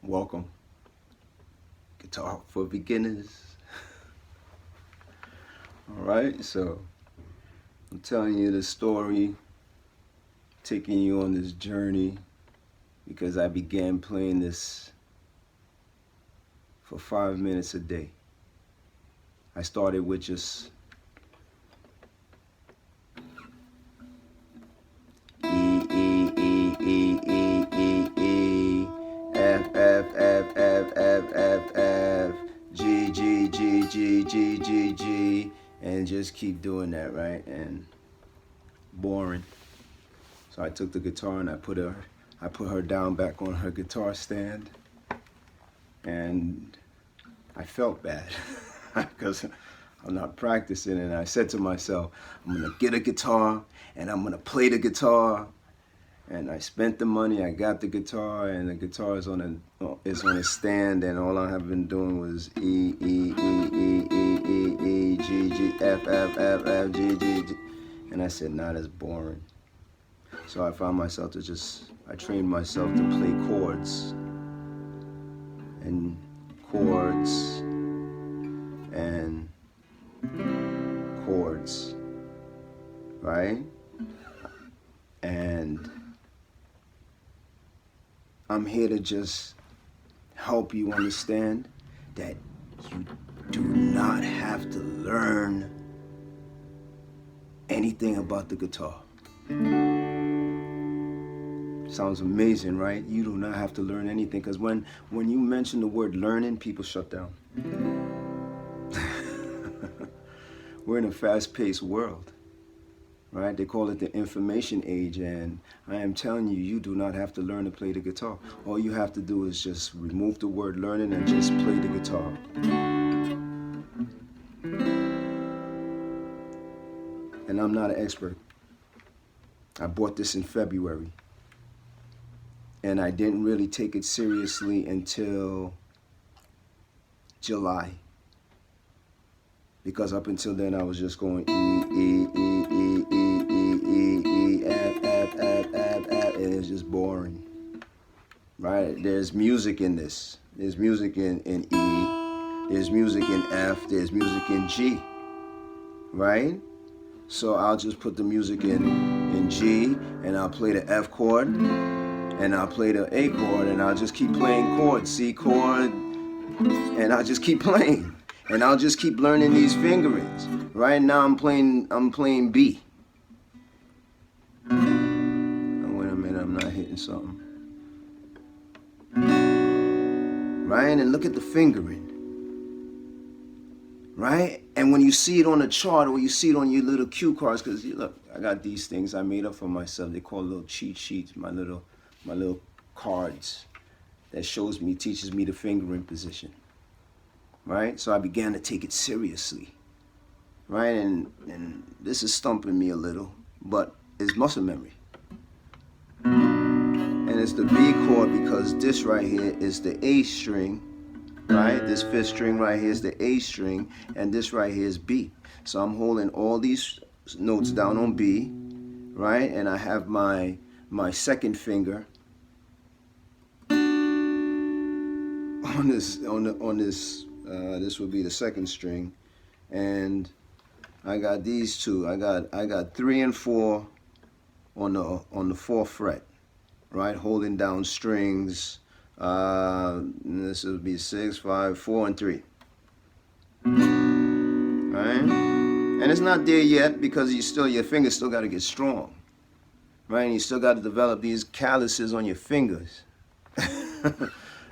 Welcome. Guitar for Beginners. All right, so I'm telling you the story, taking you on this journey because I began playing this for 5 minutes a day. I started with just E, E, E, E, E, E, E, F, F, F, F, F, F, F, G, G, G, G, G, G, G, and just keep doing that, right? And boring. So I took the guitar and I put her down back on her guitar stand, and I felt bad because I'm not practicing, and I said to myself, I'm gonna get a guitar and I'm gonna play the guitar. And I spent the money, I got the guitar, and the guitar is on a stand, and all I have been doing was E, E, E, E, E, E, E, G, G, F, F, F, F, G, G, G. And I said, nah, that's boring. So I found myself I trained myself to play chords. And chords. And chords. Right? And I'm here to just help you understand that you do not have to learn anything about the guitar. Sounds amazing, right? You do not have to learn anything, because when you mention the word learning, people shut down. We're in a fast-paced world. Right? They call it the information age, and I am telling you, you do not have to learn to play the guitar. All you have to do is just remove the word learning and just play the guitar. And I'm not an expert. I bought this in February, and I didn't really take it seriously until July. Because up until then, I was just going E, F, F, F, F, F, and it's just boring, right? There's music in this. There's music in E. There's music in F. There's music in G, right? So I'll just put the music in G, and I'll play the F chord, and I'll play the A chord, and I'll just keep playing chords, C chord, and I'll just keep playing. And I'll just keep learning these fingerings. Right now I'm playing B. Oh, wait a minute, I'm not hitting something. Right? And look at the fingering. Right? And when you see it on the chart, or you see it on your little cue cards, because look, I got these things I made up for myself. They call little cheat sheets, my little cards that teaches me the fingering position. Right? So I began to take it seriously. Right? And this is stumping me a little, but it's muscle memory. And it's the B chord, because this right here is the A string, right? This fifth string right here is the A string, and this right here is B. So I'm holding all these notes down on B, right? And I have my second finger on this this would be the second string, and I got these two. I got 3 and 4 on the 4th fret, right? Holding down strings. This would be 6, 5, 4, and 3. Right? And it's not there yet, because your fingers still got to get strong, right? And you still got to develop these calluses on your fingers.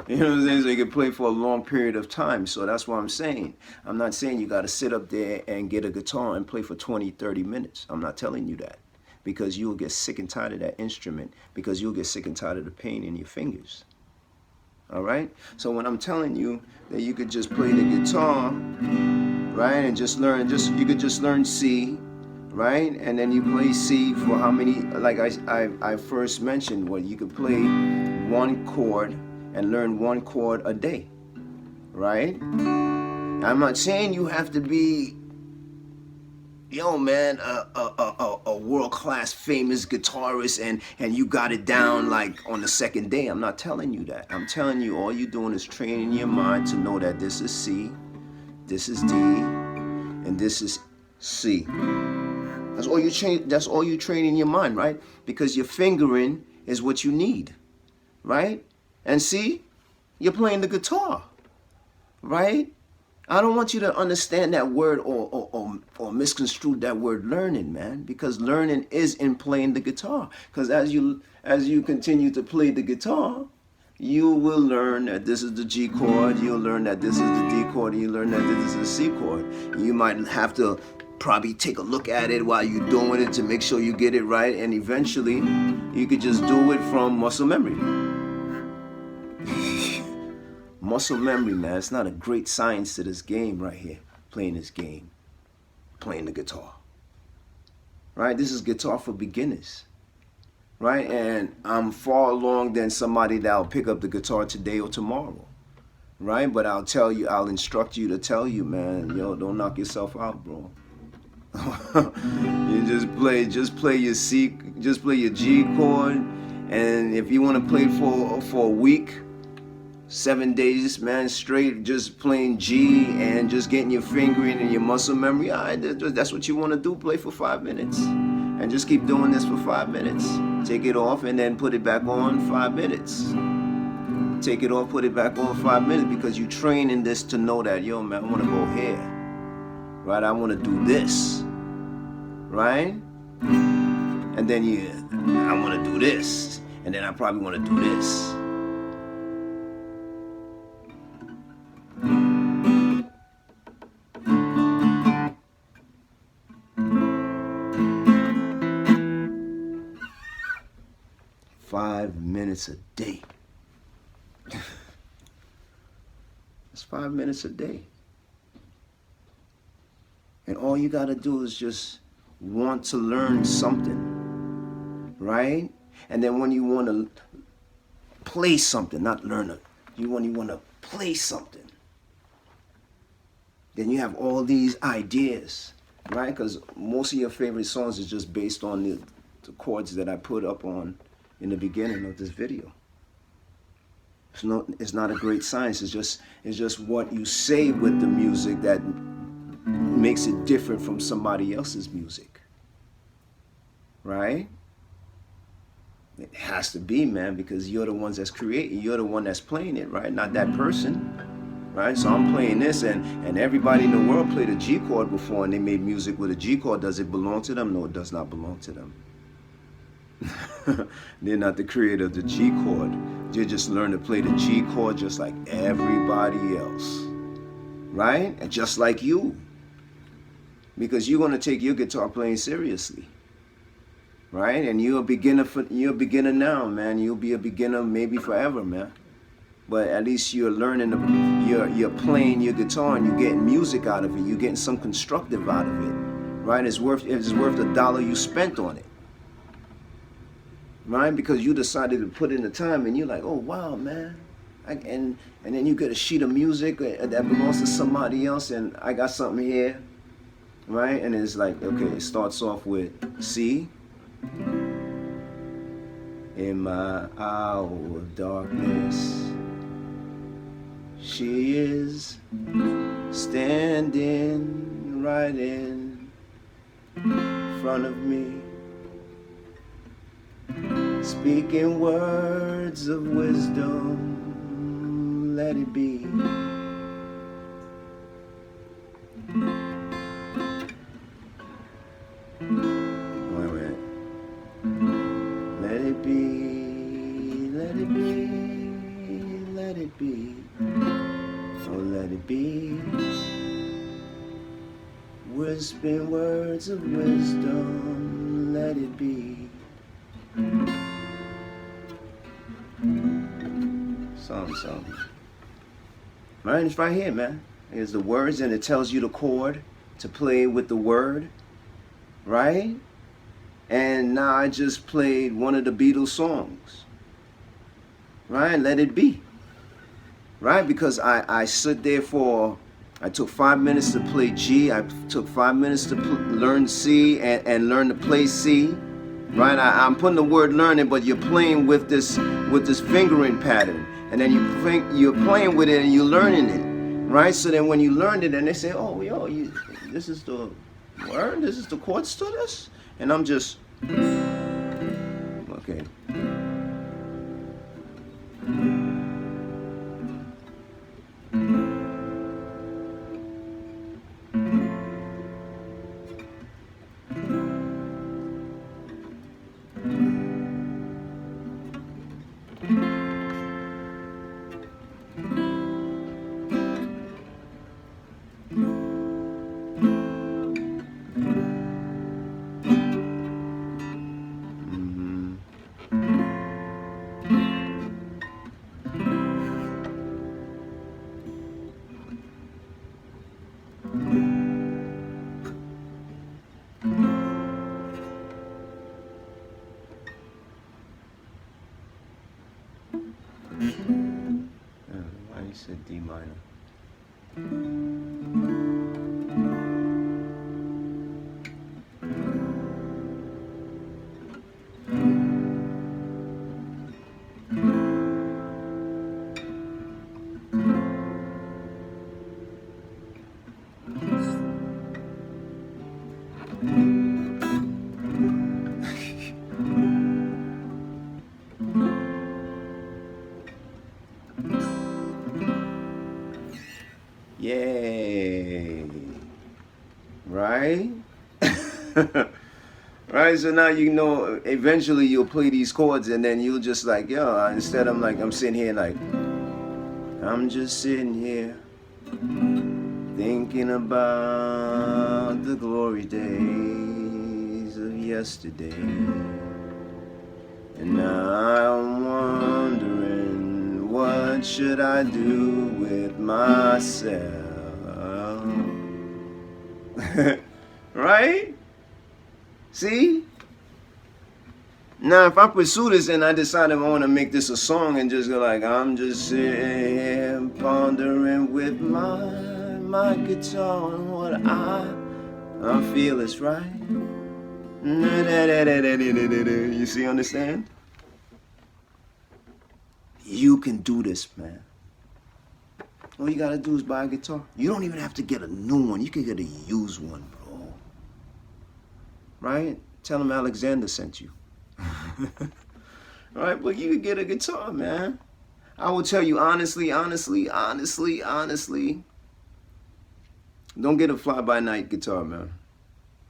You know what I'm saying? So you can play for a long period of time. So that's what I'm saying. I'm not saying you got to sit up there and get a guitar and play for 20, 30 minutes. I'm not telling you that. Because you'll get sick and tired of that instrument. Because you'll get sick and tired of the pain in your fingers. All right? So when I'm telling you that you could just play the guitar, right? And just learn, you could just learn C, right? And then you play C for how many, like I first mentioned, what you could play one chord and learn one chord a day, right? I'm not saying you have to be yo man, a world-class famous guitarist, and you got it down like on the second day. I'm not telling you that. I'm telling you all you're doing is training your mind to know that this is C, this is D, and this is C. That's all you train. That's all you train in your mind, right? Because your fingering is what you need, right? And see, you're playing the guitar, right? I don't want you to understand that word or misconstrue that word learning, man, because learning is in playing the guitar. Because as you continue to play the guitar, you will learn that this is the G chord, you'll learn that this is the D chord, and you learn that this is the C chord. You might have to probably take a look at it while you're doing it to make sure you get it right, and eventually you could just do it from muscle memory. Muscle memory, man. It's not a great science to this game right here. Playing this game. Playing the guitar. Right? This is guitar for beginners. Right? And I'm far along than somebody that'll pick up the guitar today or tomorrow. Right? But I'll tell you, I'll instruct you to tell you, man, yo, don't knock yourself out, bro. You just play your C, just play your G chord. And if you want to play for a week, 7 days, man, straight, just playing G and just getting your fingering and your muscle memory. All right, that's what you want to do. Play for 5 minutes. And just keep doing this for 5 minutes. Take it off and then put it back on 5 minutes. Take it off, put it back on 5 minutes, because you train in this to know that, yo, man, I want to go here. Right? I want to do this. Right? And then I want to do this. And then I probably want to do this. A day. It's 5 minutes a day. And all you got to do is just want to learn something, right? And then when you want to play something, not learn it, you want to play something, then you have all these ideas, right? Because most of your favorite songs is just based on the chords that I put up on in the beginning of this video. It's not a great science. It's just what you say with the music that makes it different from somebody else's music, right? It has to be, man, because you're the ones that's creating. You're the one that's playing it, right? Not that person, right? So I'm playing this, and everybody in the world played a G chord before, and they made music with a G chord. Does it belong to them? No, it does not belong to them. They're not the creator of the G chord. They just learn to play the G chord just like everybody else, right? And just like you, because you're gonna take your guitar playing seriously, right? And you're a beginner now, man. You'll be a beginner maybe forever, man. But at least you're learning, you're playing your guitar and you're getting music out of it. You're getting some constructive out of it, right? It's worth the dollar you spent on it. Right? Because you decided to put in the time, and you're like, oh wow, man, and then you get a sheet of music that belongs to somebody else, and I got something here, right? And it's like, okay, it starts off with C. In my hour of darkness, she is standing right in front of me, speaking words of wisdom, let it be. Wait a minute. Let it be, let it be, let it be, oh let it be. Whispering words of wisdom, let it be. Something. Right, it's right here, man. Here's the words, and it tells you the chord to play with the word, right? And now I just played one of the Beatles songs, right? Let it be, right? Because I stood there for I took 5 minutes to play G. I took 5 minutes to learn C and learn to play C. Right? I'm putting the word learning, but you're playing with this fingering pattern, and then you're playing with it and you're learning it. Right? So then when you learned it, and they say, "Oh, yo, this is the word. This is the chords to this," and I'm just okay. Why you said D minor? Yay! Right? Right, so now you know eventually you'll play these chords and then you'll just like, yo, instead I'm sitting here like, I'm just sitting here thinking about the glory days of yesterday. And now I'm wondering, what should I do with myself? Right? See? Now, if I pursue this and I decide I want to make this a song and just go like, I'm just sitting here pondering with my guitar on what I feel is right. You see, understand? You can do this, man. All you gotta do is buy a guitar. You don't even have to get a new one. You can get a used one, bro. Right? Tell them Alexander sent you. Right? But you can get a guitar, man. I will tell you honestly, don't get a fly-by-night guitar, man.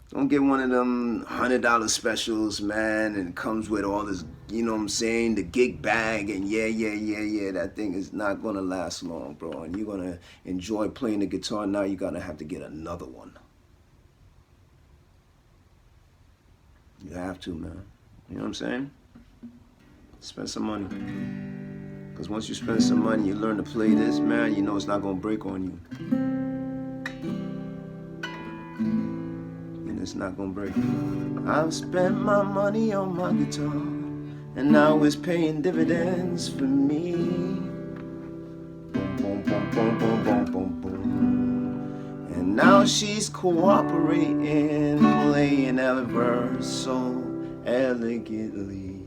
Don't get one of them $100 specials, man, and it comes with all this, you know what I'm saying, the gig bag, and yeah. That thing is not gonna last long, bro. And you're gonna enjoy playing the guitar. Now you're gonna have to get another one. You have to, man. You know what I'm saying? Spend some money. Because once you spend some money, you learn to play this, man, you know it's not gonna break on you. It's not gonna break. I've spent my money on my guitar, and now it's paying dividends for me. Boom, boom, boom, boom, boom, boom, boom. And now she's cooperating, playing ever so elegantly.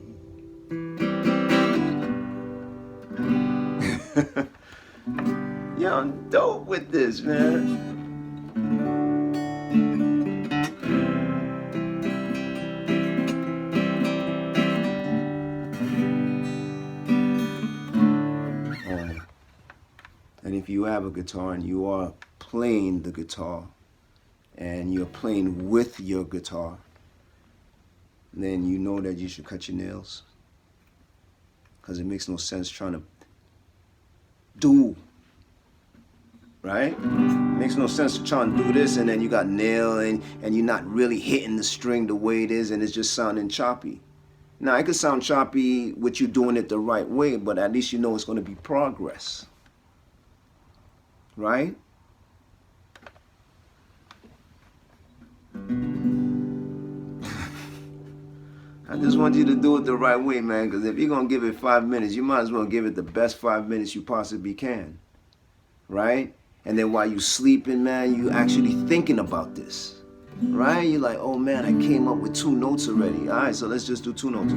Yo, I'm dope with this, man. And if you have a guitar and you are playing the guitar and you're playing with your guitar, then you know that you should cut your nails. Because it makes no sense trying to do, right? It makes no sense to try and do this and then you got nail and you're not really hitting the string the way it is and it's just sounding choppy. Now, it could sound choppy with you doing it the right way, but at least you know it's going to be progress. Right? I just want you to do it the right way, man, because if you're going to give it 5 minutes, you might as well give it the best 5 minutes you possibly can. Right? And then while you sleeping, man, you actually thinking about this, right? You're like, oh man, I came up with 2 notes already. All right, so let's just do 2 notes.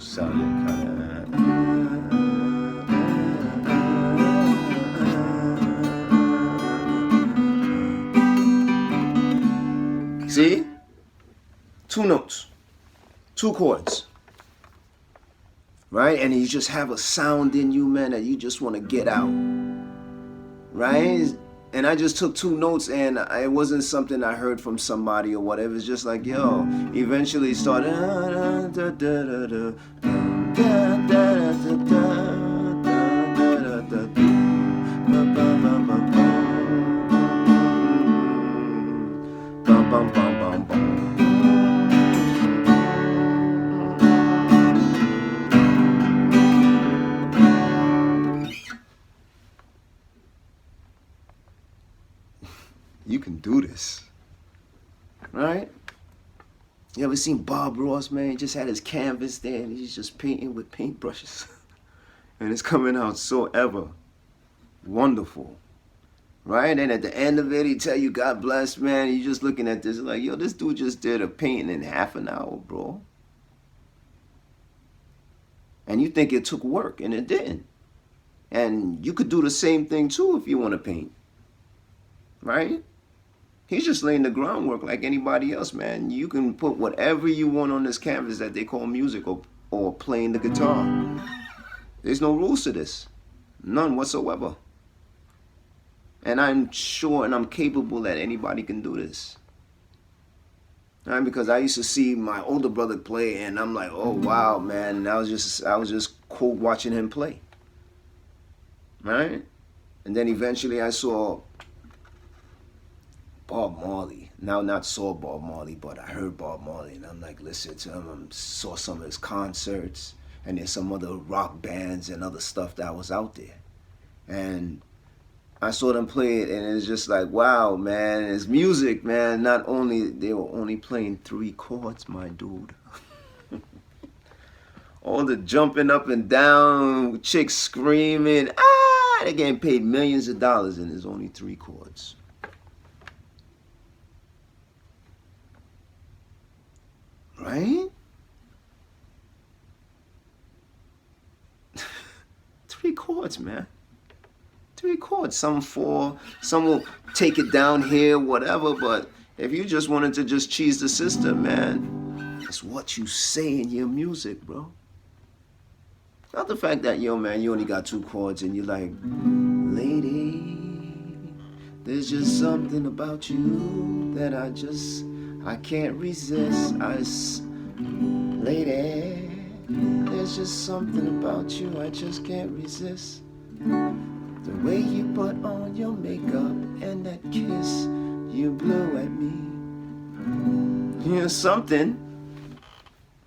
Sounding kind of. See? 2 notes, 2 chords, right? And you just have a sound in you, man, that you just want to get out, right? And I just took 2 notes, and it wasn't something I heard from somebody or whatever. It's just like, yo, eventually it started. You can do this, right? You ever seen Bob Ross, man? He just had his canvas there and he's just painting with paintbrushes. And it's coming out so ever wonderful, right? And at the end of it, he tell you, God bless, man. You just looking at this like, yo, this dude just did a painting in half an hour, bro. And you think it took work, and it didn't. And you could do the same thing too if you want to paint, right? He's just laying the groundwork like anybody else, man. You can put whatever you want on this canvas that they call music or playing the guitar. There's no rules to this. None whatsoever. And I'm sure and I'm capable that anybody can do this. Right? Because I used to see my older brother play, and I'm like, oh wow, man. And I was just cool watching him play. Right? And then eventually I saw Bob Marley. Now, not saw Bob Marley, but I heard Bob Marley, and I'm like, listened to him. I saw some of his concerts, and there's some other rock bands and other stuff that was out there. And I saw them play it, and it's just like, wow, man, it's music, man. Not only, they were only playing 3 chords, my dude. All the jumping up and down, chicks screaming, they're getting paid millions of dollars, and there's only 3 chords. Right? 3 chords, man. 3 chords. Some 4, some will take it down here, whatever. But if you just wanted to just cheese the system, man, it's what you say in your music, bro. Not the fact that, yo, man, you only got 2 chords and you're like, lady, there's just something about you that I can't resist. Lady, there's just something about you I just can't resist. The way you put on your makeup and that kiss you blew at me. You know, something,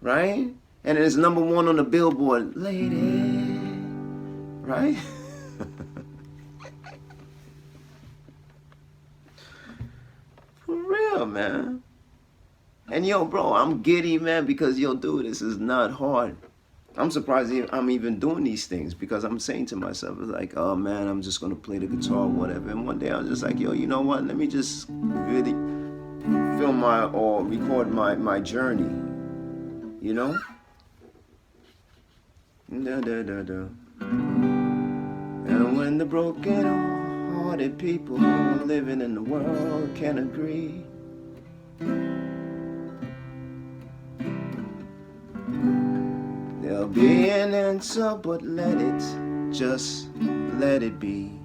right? And it's #1 on the Billboard, lady, right? For real, man. And yo, bro, I'm giddy, man, because yo, dude, this is not hard. I'm surprised I'm even doing these things, because I'm saying to myself, it's like, oh man, I'm just gonna play the guitar or whatever. And one day I was just like, yo, you know what? Let me just really film or record my journey, you know? Da, da, da, da. And when the broken-hearted people living in the world can agree, there'll be an answer, but let it be.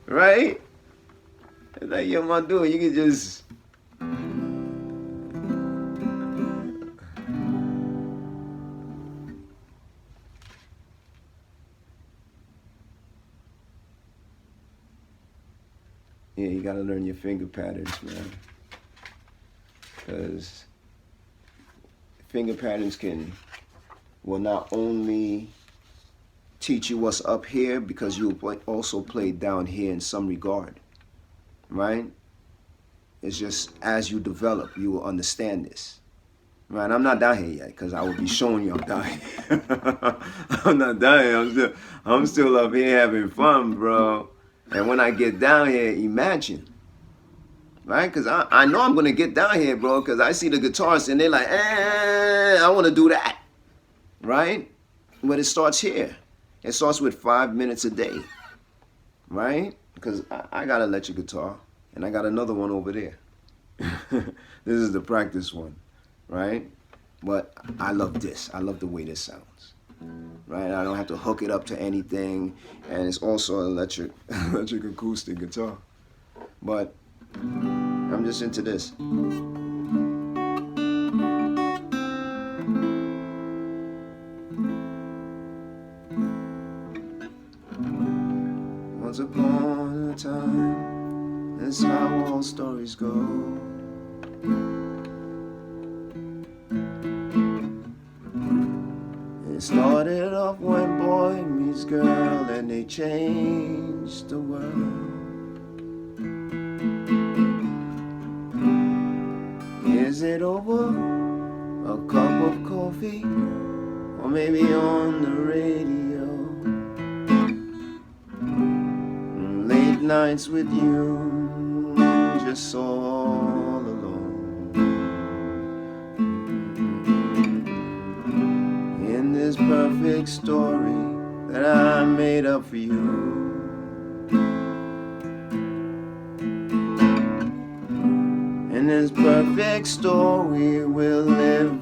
Right? Like, yo, my dude, you can just Yeah, you gotta learn your finger patterns, man. Because finger patterns will not only teach you what's up here, because you'll also play down here in some regard, right? It's just as you develop, you will understand this. Right, I'm not down here yet because I will be showing you I'm down here. I'm not down here. I'm still up here having fun, bro. And when I get down here, imagine, right? Because I know I'm gonna get down here, bro. Because I see the guitarists and they're like, I want to do that, right? But it starts here. It starts with 5 minutes a day, right? Because I got an electric guitar and I got another one over there. This is the practice one. Right? But I love this. I love the way this sounds. Right? I don't have to hook it up to anything. And it's also an electric acoustic guitar. But I'm just into this. Once upon a time, that's how all stories go. It started off when boy meets girl and they changed the world. Is it over a cup of coffee or maybe on the radio? Late nights with you, just all alone. In this perfect story that I made up for you. In this perfect story we'll live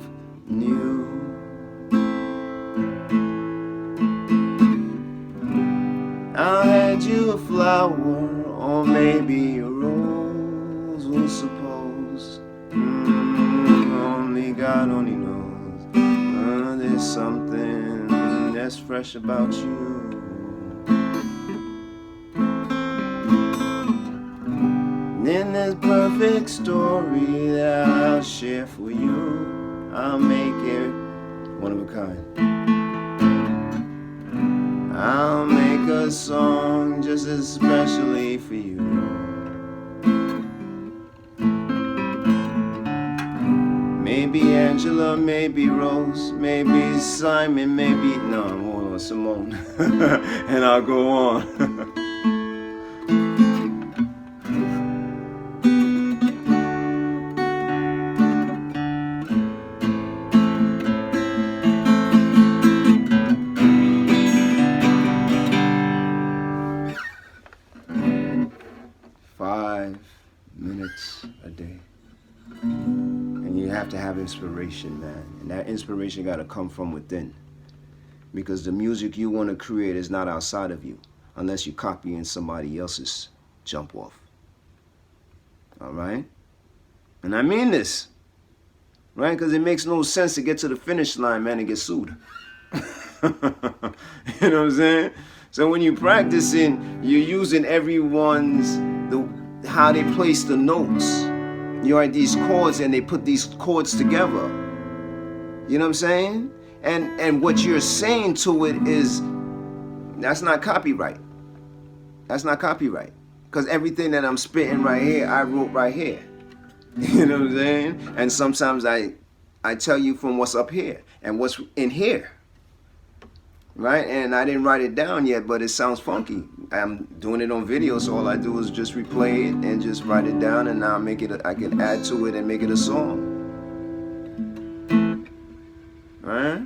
new. I'll hand you a flower or maybe a rose, who's supposed? Only God only knows. There's something that's fresh about you. In this perfect story that I'll share for you, I'll make it one of a kind. I'll make a song just especially for you. Maybe Angela, maybe Rose, maybe Simon, maybe, no, hold on, Simone. And I'll go on. 5 minutes a day. And you have to have inspiration, man. And that inspiration got to come from within. Because the music you want to create is not outside of you, unless you're copying somebody else's jump off. All right? And I mean this, right? Because it makes no sense to get to the finish line, man, and get sued. You know what I'm saying? So when you're practicing, you're using everyone's, how they place the notes. You write these chords and they put these chords together. You know what I'm saying? And what you're saying to it is, that's not copyright. That's not copyright. Because everything that I'm spitting right here, I wrote right here. You know what I'm saying? And sometimes I tell you from what's up here and what's in here. Right? And I didn't write it down yet, but it sounds funky. I'm doing it on video, so all I do is just replay it and just write it down, and now I can add to it and make it a song. Right?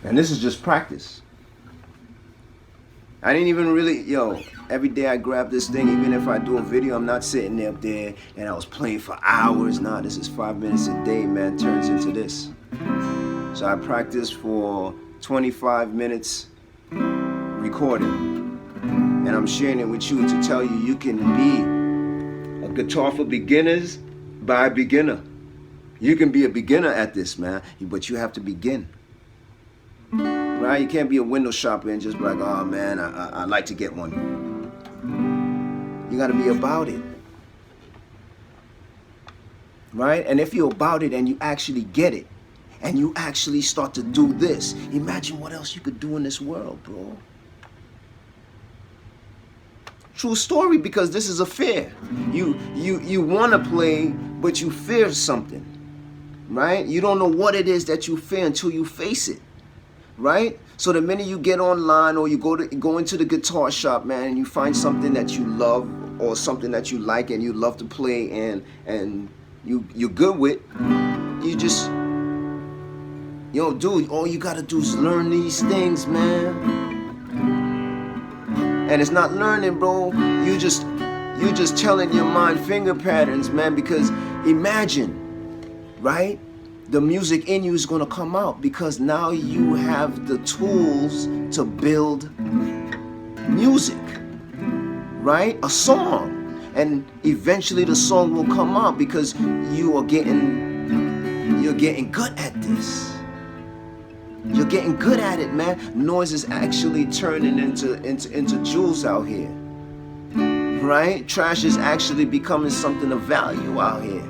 And this is just practice. I didn't even really, every day I grab this thing, even if I do a video, I'm not sitting up there and I was playing for hours. Nah, this is 5 minutes a day, man, turns into this. So I practice for 25 minutes recording. And I'm sharing it with you to tell you you can be a guitar for beginners by a beginner. You can be a beginner at this, man, but you have to begin. Right? You can't be a window shopper and just be like, oh man, I'd like to get one. You got to be about it. Right? And if you're about it and you actually get it, and you actually start to do this, imagine what else you could do in this world, bro. True story, because this is a fear. You want to play, but you fear something. Right? You don't know what it is that you fear until you face it. Right? So the minute you get online or you go into the guitar shop, man, and you find something that you love or something that you like and you love to play and you're good with, you just, dude, all you gotta do is learn these things, man. And it's not learning, bro. You're just telling your mind finger patterns, man, because imagine, right? The music in you is going to come out because now you have the tools to build music, right? A song. And eventually the song will come out because you're getting good at this. You're getting good at it, man. Noise is actually turning into jewels out here, right? Trash is actually becoming something of value out here.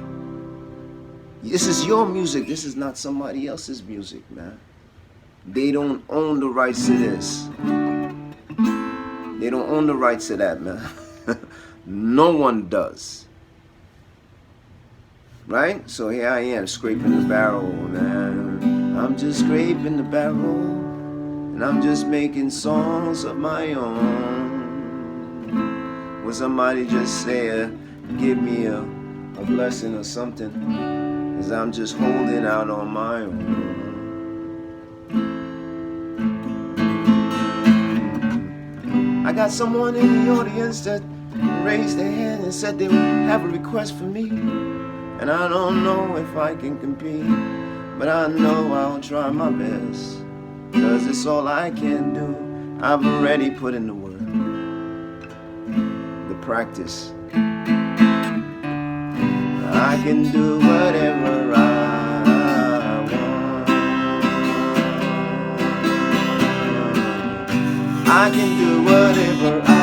This is your music. This is not somebody else's music, man. They don't own the rights to this. They don't own the rights to that, man. No one does. Right? So here I am, scraping the barrel, man. I'm just scraping the barrel, and I'm just making songs of my own. When somebody just say, give me a blessing or something, 'cause I'm just holding out on my own. I got someone in the audience that raised their hand and said they would have a request for me. And I don't know if I can compete, but I know I'll try my best, 'cause it's all I can do. I've already put in the work, the practice. I can do whatever I want. I can do whatever I want.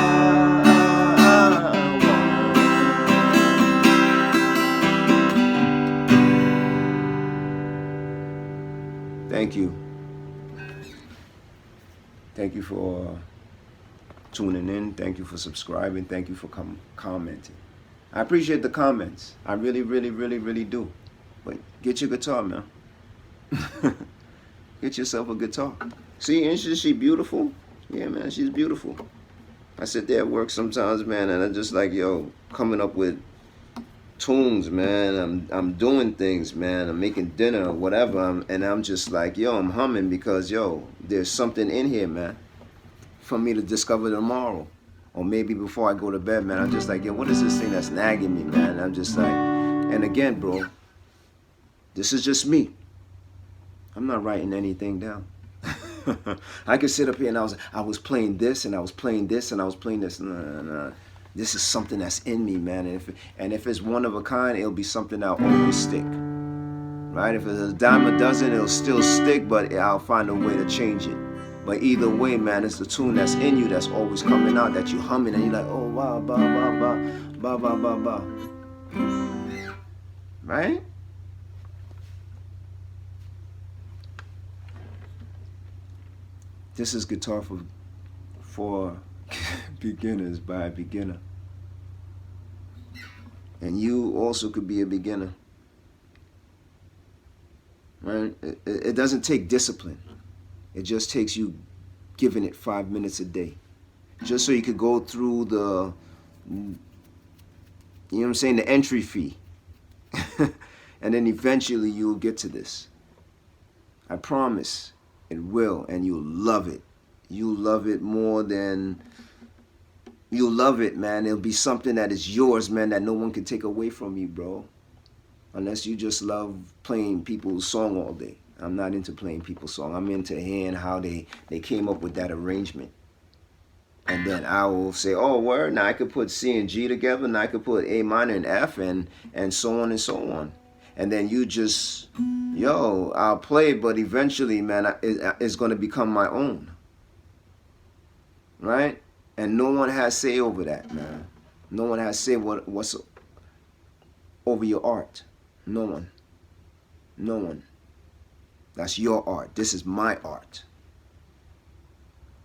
Thank you. Thank you for tuning in. Thank you for subscribing. Thank you for commenting. I appreciate the comments. I really, really, really, really do. But get your guitar, man. Get yourself a guitar. See, isn't she beautiful? Yeah, man, she's beautiful. I sit there at work sometimes, man, and I'm just like, coming up with tunes, man. I'm doing things, man. I'm making dinner or whatever, and I'm just like, I'm humming because, there's something in here, man, for me to discover tomorrow. Or maybe before I go to bed, man, I'm just like, what is this thing that's nagging me, man? I'm just like, and again, bro, this is just me. I'm not writing anything down. I could sit up here and I was playing this and I was playing this and I was playing this. No. This is something that's in me, man. And if it's one of a kind, it'll be something that'll always stick. Right? If it's a dime a dozen, it'll still stick, but I'll find a way to change it. But either way, man, it's the tune that's in you that's always coming out, that you humming, and you're like, oh, wow, ba, ba, ba, ba, ba, ba, ba. Right? This is guitar for beginners by a beginner. And you also could be a beginner. Right? It doesn't take discipline. It just takes you giving it 5 minutes a day. Just so you could go through the, the entry fee. And then eventually you'll get to this. I promise it will, and you'll love it. you love it more than you love it, man. It'll be something that is yours, man, that no one can take away from you, bro. Unless you just love playing people's song all day. I'm not into playing people's song. I'm into hearing how they came up with that arrangement. And then I will say, oh, word, now I could put C and G together, and I could put A minor and F, and so on and so on. And then you just, yo, I'll play, but eventually, man, it's going to become my own. Right? And no one has say over that, man. No one has say what's over your art. No one. No one. That's your art. This is my art.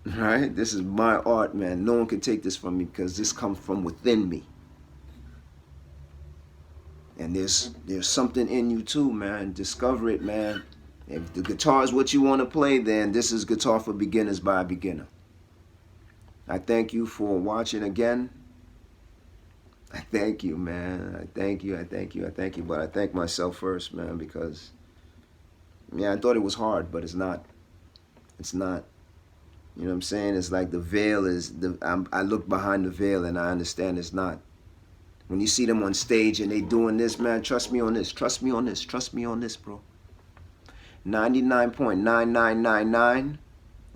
Right? This is my art, man. No one can take this from me because this comes from within me. And there's something in you too, man. Discover it, man. If the guitar is what you want to play, then this is Guitar for Beginners by a Beginner. I thank you for watching again. I thank you, man. I thank you. But I thank myself first, man, because, yeah, I thought it was hard, but it's not. It's not. You know what I'm saying? It's like the veil is, I look behind the veil and I understand it's not. When you see them on stage and they doing this, man, trust me on this. Trust me on this. Trust me on this, bro. 99.9999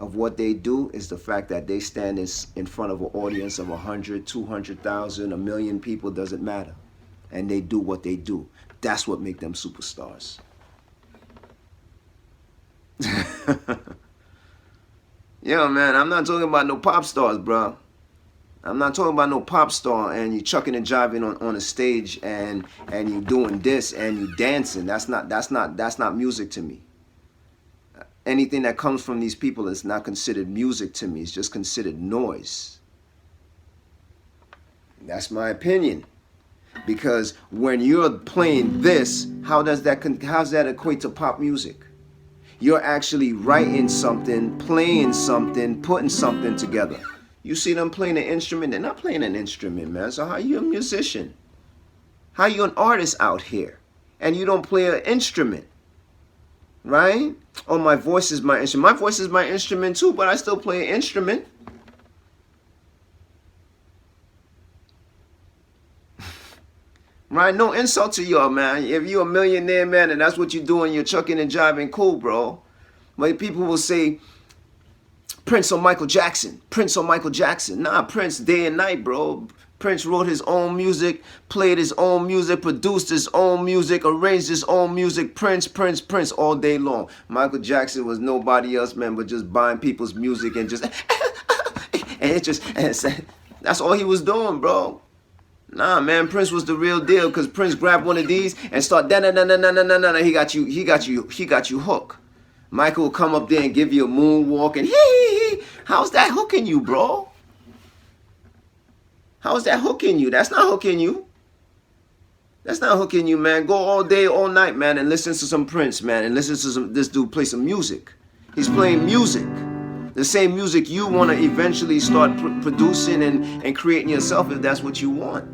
of what they do is the fact that they stand in front of an audience of 100, 200,000, a million people, doesn't matter. And they do what they do. That's what make them superstars. Yo, man, I'm not talking about no pop stars, bro. I'm not talking about no pop star and you chucking and jiving on a stage and you doing this and you dancing. That's not music to me. Anything that comes from these people is not considered music to me. It's just considered noise. That's my opinion. Because when you're playing this, how's that equate to pop music? You're actually writing something, playing something, putting something together. You see them playing an instrument, they're not playing an instrument, man. So how you a musician? How you an artist out here? And you don't play an instrument, right? Oh, my voice is my instrument. My voice is my instrument too, but I still play an instrument. Right? No insult to y'all, man. If you're a millionaire, man, and that's what you're doing, you're chucking and jiving, cool, bro. But people will say, Prince or Michael Jackson. Prince or Michael Jackson. Nah, Prince day and night, bro. Prince wrote his own music, played his own music, produced his own music, arranged his own music. Prince all day long. Michael Jackson was nobody else, man, but just buying people's music and just that's all he was doing, bro. Nah, man, Prince was the real deal because Prince grabbed one of these and start he got you hooked. Michael will come up there and give you a moonwalk and how's that hooking you, bro? How's that hooking you? That's not hooking you. That's not hooking you, man. Go all day, all night, man, and listen to some Prince, man, and listen to this dude play some music. He's playing music. The same music you want to eventually start producing and creating yourself if that's what you want.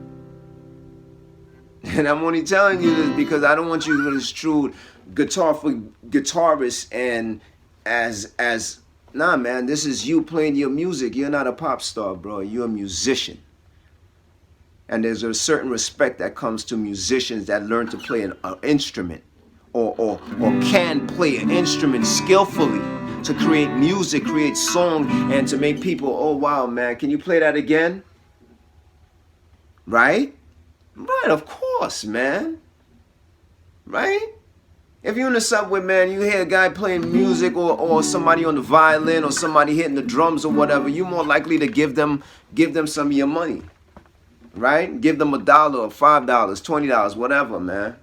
And I'm only telling you this because I don't want you to misconstrue guitar for guitarists and as nah, man, this is you playing your music. You're not a pop star, bro. You're a musician. And there's a certain respect that comes to musicians that learn to play an instrument or can play an instrument skillfully to create music, create song, and to make people, oh, wow, man, can you play that again? Right? Right, of course, man. Right? If you're in the subway, man, you hear a guy playing music or somebody on the violin or somebody hitting the drums or whatever, you're more likely to give them some of your money. Right? Give them $1 or $5, $20, whatever, man.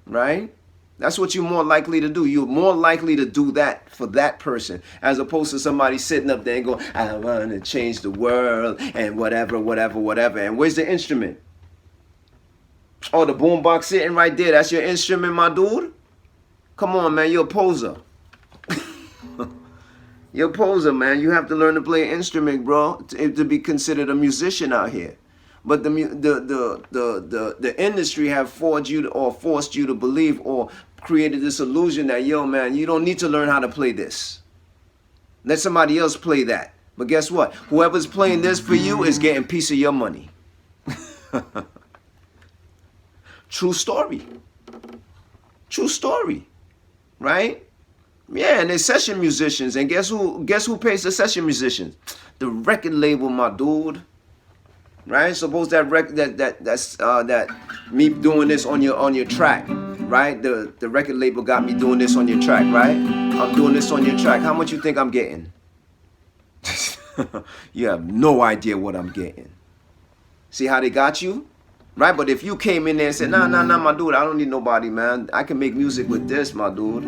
Right? That's what you're more likely to do. You're more likely to do that for that person as opposed to somebody sitting up there and going, I want to change the world and whatever. And where's the instrument? Oh, the boombox sitting right there. That's your instrument, my dude? Come on, man. You're a poser. You're a poser, man. You have to learn to play an instrument, bro, to be considered a musician out here. But the industry have forced you to believe or created this illusion that, yo, man, you don't need to learn how to play this. Let somebody else play that. But guess what? Whoever's playing this for you is getting a piece of your money. True story. True story. Right? Yeah, and they're session musicians. And guess who pays the session musicians? The record label, my dude. Right? Suppose that that me doing this on your track, right? The record label got me doing this on your track, right? I'm doing this on your track. How much you think I'm getting? You have no idea what I'm getting. See how they got you? Right? But if you came in there and said, nah, my dude, I don't need nobody, man. I can make music with this, my dude.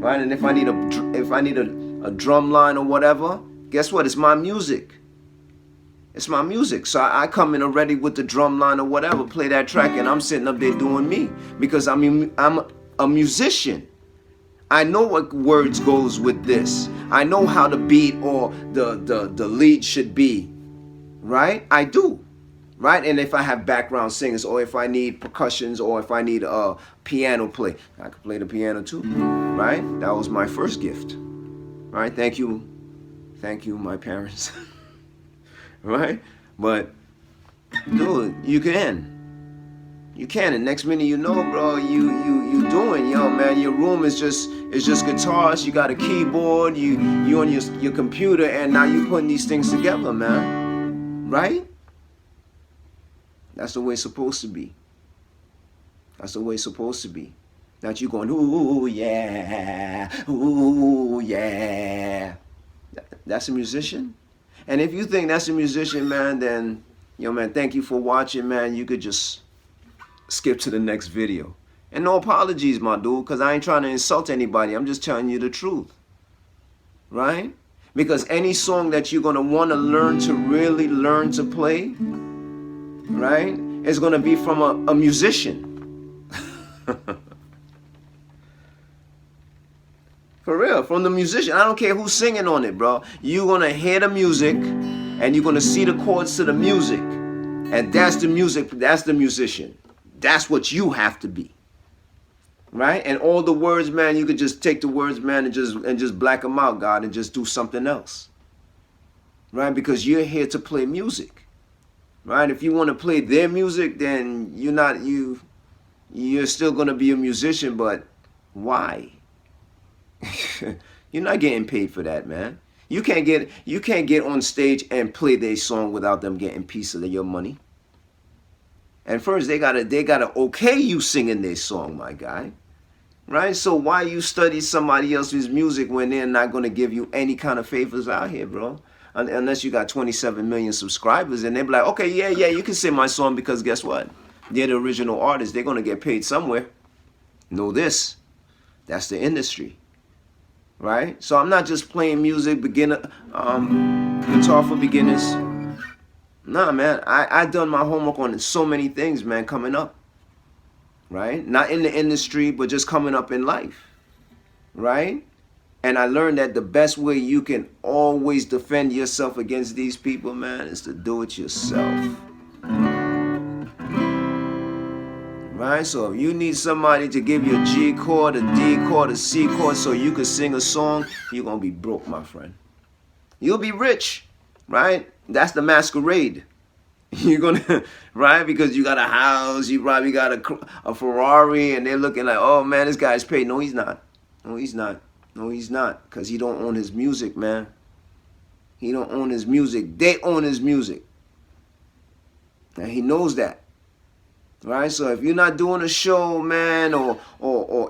Right? And if I need a drum line or whatever, guess what? It's my music. It's my music. So I come in already with the drum line or whatever, play that track, and I'm sitting up there doing me. Because I'm a musician. I know what words goes with this. I know how the beat or the lead should be. Right? I do. Right? And if I have background singers, or if I need percussions, or if I need a piano play, I can play the piano too. Right? That was my first gift. Right? Thank you. Thank you, my parents. Right? But dude, you can. You can. And next minute you know, bro, you doing, yo, man, your room is just guitars, you got a keyboard, you on your computer, and now you putting these things together, man. Right? That's the way it's supposed to be. That's the way it's supposed to be. Not you going, ooh yeah, ooh yeah. That's a musician? And if you think that's a musician, man, then, yo, man, thank you for watching, man. You could just skip to the next video. And no apologies, my dude, because I ain't trying to insult anybody. I'm just telling you the truth. Right? Because any song that you're going to want to learn to really learn to play, right, is going to be from a musician. For real, from the musician. I don't care who's singing on it, bro. You're going to hear the music, and you're going to see the chords to the music. And that's the music, that's the musician. That's what you have to be. Right? And all the words, man, you could just take the words, man, and just black them out, God, and just do something else. Right? Because you're here to play music. Right? If you want to play their music, then you're still going to be a musician, but why? You're not getting paid for that, man. You can't get on stage and play their song without them getting a piece of your money. And first they gotta okay you singing their song, my guy. Right? So why you study somebody else's music when they're not gonna give you any kind of favors out here, bro? Unless you got 27 million subscribers, and they be like, okay, yeah, you can sing my song, because guess what? They're the original artist. They're gonna get paid somewhere. Know this. That's the industry. Right? So I'm not just playing music, beginner, guitar for beginners. Nah, man, I done my homework on so many things, man, coming up. Right? Not in the industry, but just coming up in life. Right? And I learned that the best way you can always defend yourself against these people, man, is to do it yourself. Right? So if you need somebody to give you a G chord, a D chord, a C chord so you can sing a song, you're going to be broke, my friend. You'll be rich, right? That's the masquerade. You're going to, right? Because you got a house, you probably got a Ferrari, and they're looking like, oh, man, this guy's paid. No, he's not. No, he's not. No, he's not. Because he don't own his music, man. He don't own his music. They own his music. And he knows that. Right? So if you're not doing a show, man, or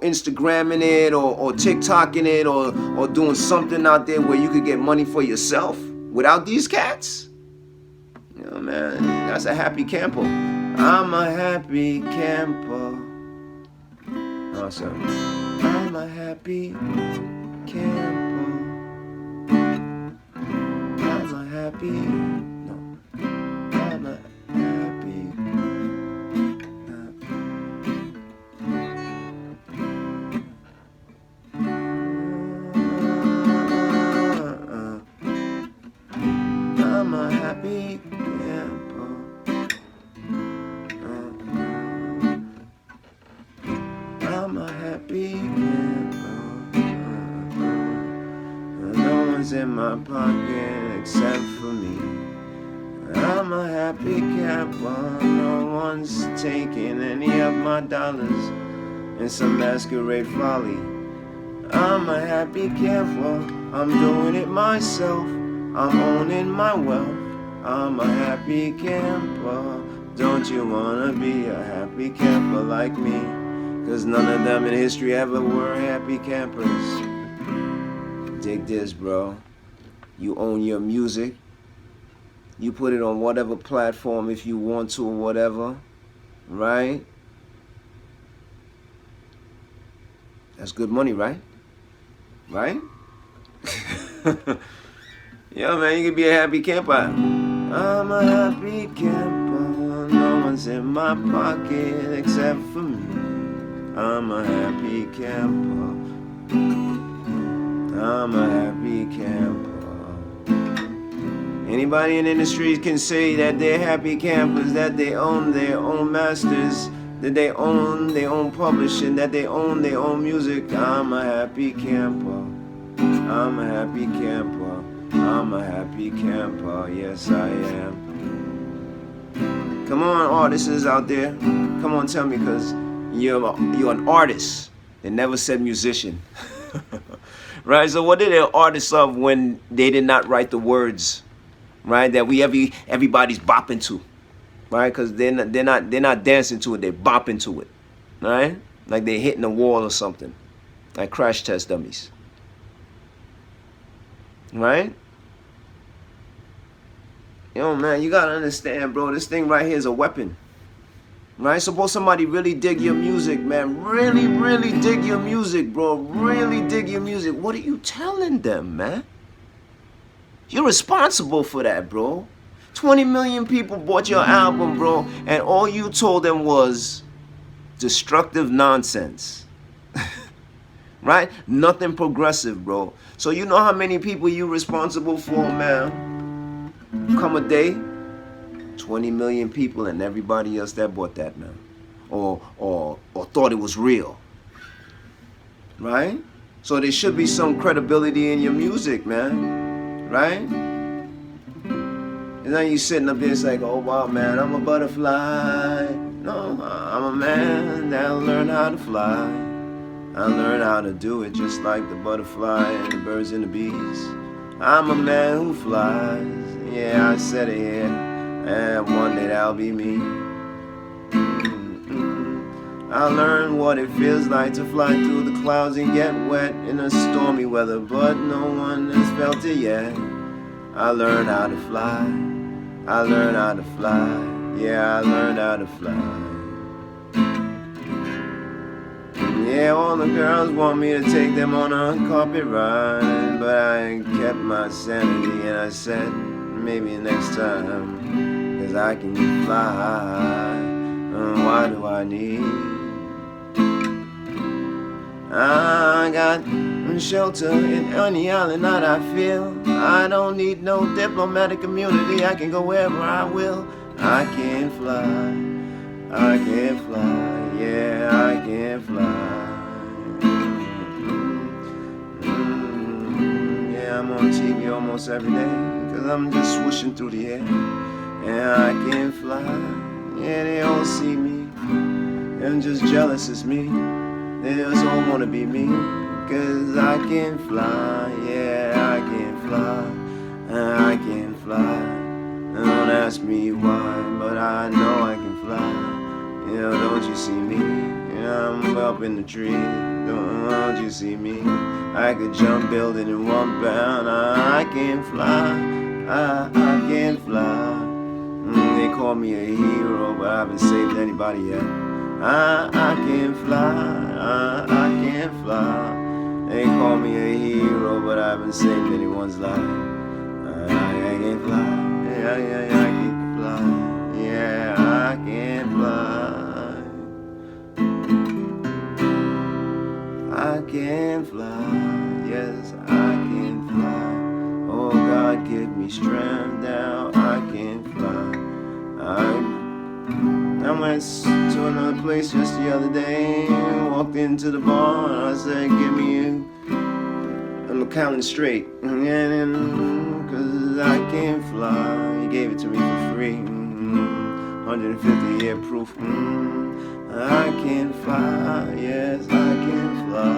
Instagramming it, or TikToking it, or doing something out there where you could get money for yourself without these cats, you know, man, that's a happy camper. I'm a happy camper. Oh, sorry. I'm a happy camper. I'm a happy. No. I'm a happy. I'm a happy camper. I'm a happy camper. No one's in my pocket except for me. I'm a happy camper, no one's taking any of my dollars in some masquerade folly. I'm a happy camper, I'm doing it myself, I'm owning my wealth. I'm a happy camper, don't you wanna be a happy camper like me? 'Cause none of them in history ever were happy campers. Dig this, bro. You own your music. You put it on whatever platform if you want to or whatever, right? That's good money, right? Right? Yeah, man, you can be a happy camper. I'm a happy camper, no one's in my pocket except for me. I'm a happy camper, I'm a happy camper. Anybody in the industry can say that they're happy campers, that they own their own masters, that they own their own publishing, that they own their own music. I'm a happy camper, I'm a happy camper, I'm a happy camper, yes I am. Come on, artists out there, come on, tell me, because you're an artist. They never said musician. Right, so what are they artists of when they did not write the words, right, that everybody's bopping to, right? Because they're not dancing to it, they're bopping to it, right? Like they're hitting a wall or something, like crash test dummies, right? Yo, man, you gotta understand, bro, this thing right here is a weapon, right? Suppose somebody really dig your music, man, really dig your music, bro, really dig your music. What are you telling them, man? You're responsible for that, bro. 20 million people bought your album, bro, and all you told them was destructive nonsense. Right? Nothing progressive, bro. So you know how many people you responsible for, man? Come a day, 20 million people and everybody else that bought that, man. Or thought it was real. Right? So there should be some credibility in your music, man. Right? And then you sitting up there, it's like, oh wow, man, I'm a butterfly. No, I'm a man that'll learn how to fly. I learned how to do it just like the butterfly and the birds and the bees. I'm a man who flies. Yeah, I said it here. And one day that'll be me. I learned what it feels like to fly through the clouds and get wet in a stormy weather, but no one has felt it yet. I learned how to fly. I learned how to fly. Yeah, I learned how to fly. Yeah, all the girls want me to take them on a carpet ride, but I kept my sanity and I said, maybe next time, 'cause I can fly. Why do I need? I got shelter in any island that I feel. I don't need no diplomatic immunity. I can go wherever I will. I can fly. I can fly. Yeah, I can fly. Yeah, I'm on TV almost every day, 'cause I'm just swooshing through the air. And I can fly. Yeah, they all see me. I'm just jealous as me. They just all wanna be me. 'Cause I can fly. Yeah, I can fly. I can fly. Don't ask me why, but I know I can fly. You know, don't you see me? You know, I'm up in the tree. Don't you see me? I could jump building in one bound. I can fly. I can fly. They call me a hero, but I haven't saved anybody yet. I can fly. I can fly. They call me a hero, but I haven't saved anyone's life. I can fly. Yeah, I can fly. Yeah, I can fly. I can fly. Yes, I can fly. Oh God, give me strength now. I can fly. I went to another place just the other day, walked into the bar, and I said, give me a but counting straight. Cause I can fly. He gave it to me for free. 150 year proof. I can fly, yes, I can fly.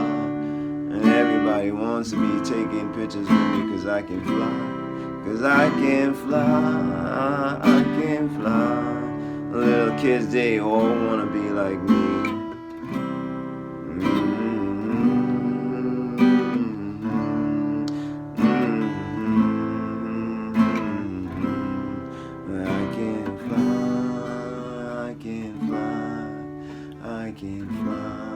And everybody wants to be taking pictures with me cause I can fly. Cause I can fly, I can fly. Little kids, they all wanna be like me. I can fly.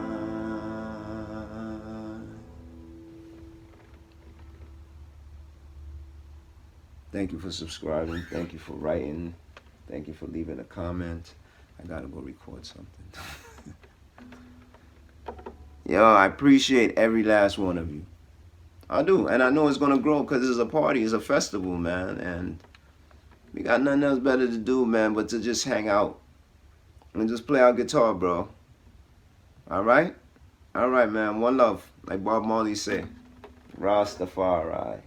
Thank you for subscribing. Thank you for writing. Thank you for leaving a comment. I gotta go record something. Yo, I appreciate every last one of you. I do. And I know it's gonna grow because it's a party. It's a festival, man. And we got nothing else better to do, man, but to just hang out and just play our guitar, bro. Alright? Alright, man. One love. Like Bob Marley say. Rastafari.